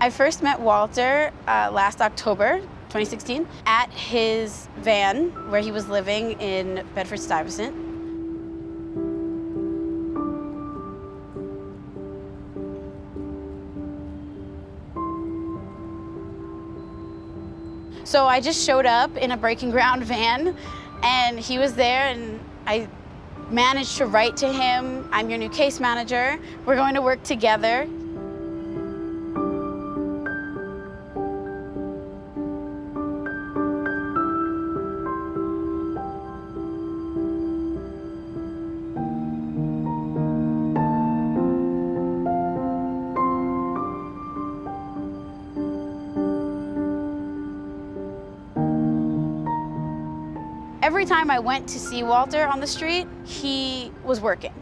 I first met Walter last October, 2016, at his van where he was living in Bedford-Stuyvesant. So I just showed up in a breaking ground van, and he was there, and I managed to write to him, "I'm your new case manager. We're going to work together." Every time I went to see Walter on the street, he was working.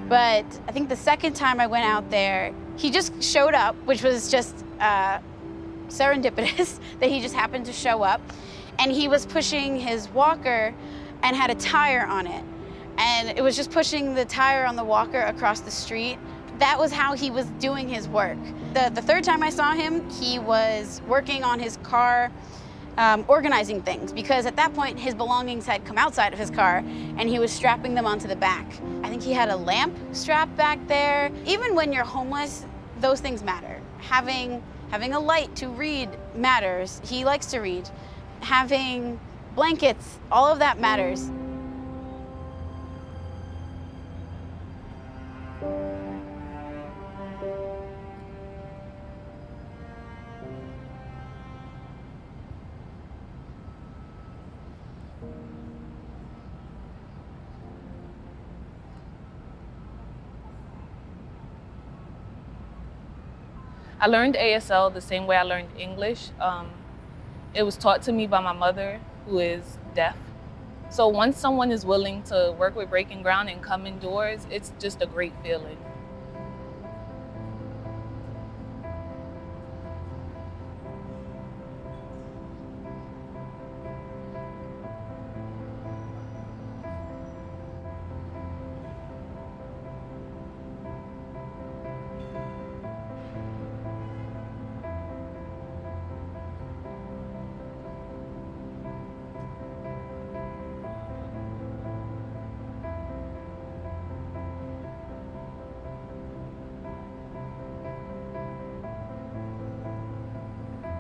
But I think the second time I went out there, he just showed up, which was just serendipitous that he just happened to show up. And he was pushing his walker and had a tire on it. And it was just pushing the tire on the walker across the street. That was how he was doing his work. The third time I saw him, he was working on his car, organizing things, because at that point his belongings had come outside of his car and he was strapping them onto the back. I think he had a lamp strapped back there. Even when you're homeless, those things matter. Having a light to read matters. He likes to read. Having blankets, all of that matters. I learned ASL the same way I learned English. It was taught to me by my mother, who is deaf. So once someone is willing to work with breaking ground and come indoors, it's just a great feeling.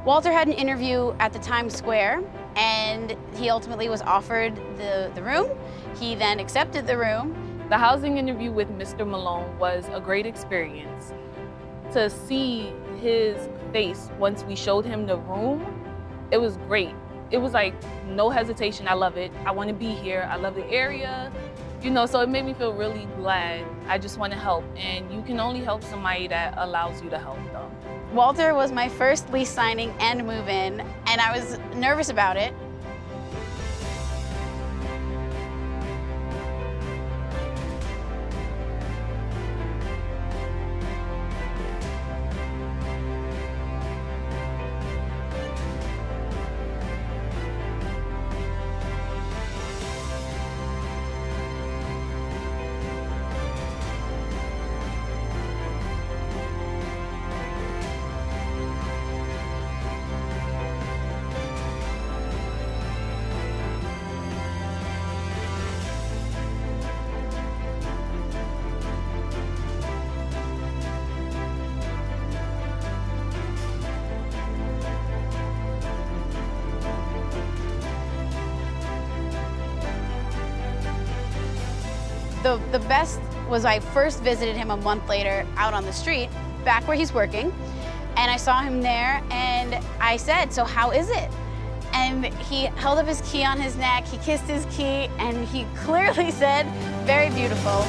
Walter had an interview at the Times Square, and he ultimately was offered the room. He then accepted the room. The housing interview with Mr. Malone was a great experience. To see his face once we showed him the room, it was great. It was like, no hesitation, I love it. I want to be here, I love the area. You know, so it made me feel really glad. I just want to help, and you can only help somebody that allows you to help them. Walter was my first lease signing and move-in, and I was nervous about it. The best was I first visited him a month later out on the street, back where he's working, and I saw him there, and I said, "So how is it?" And he held up his key on his neck, he kissed his key, and he clearly said, "Very beautiful."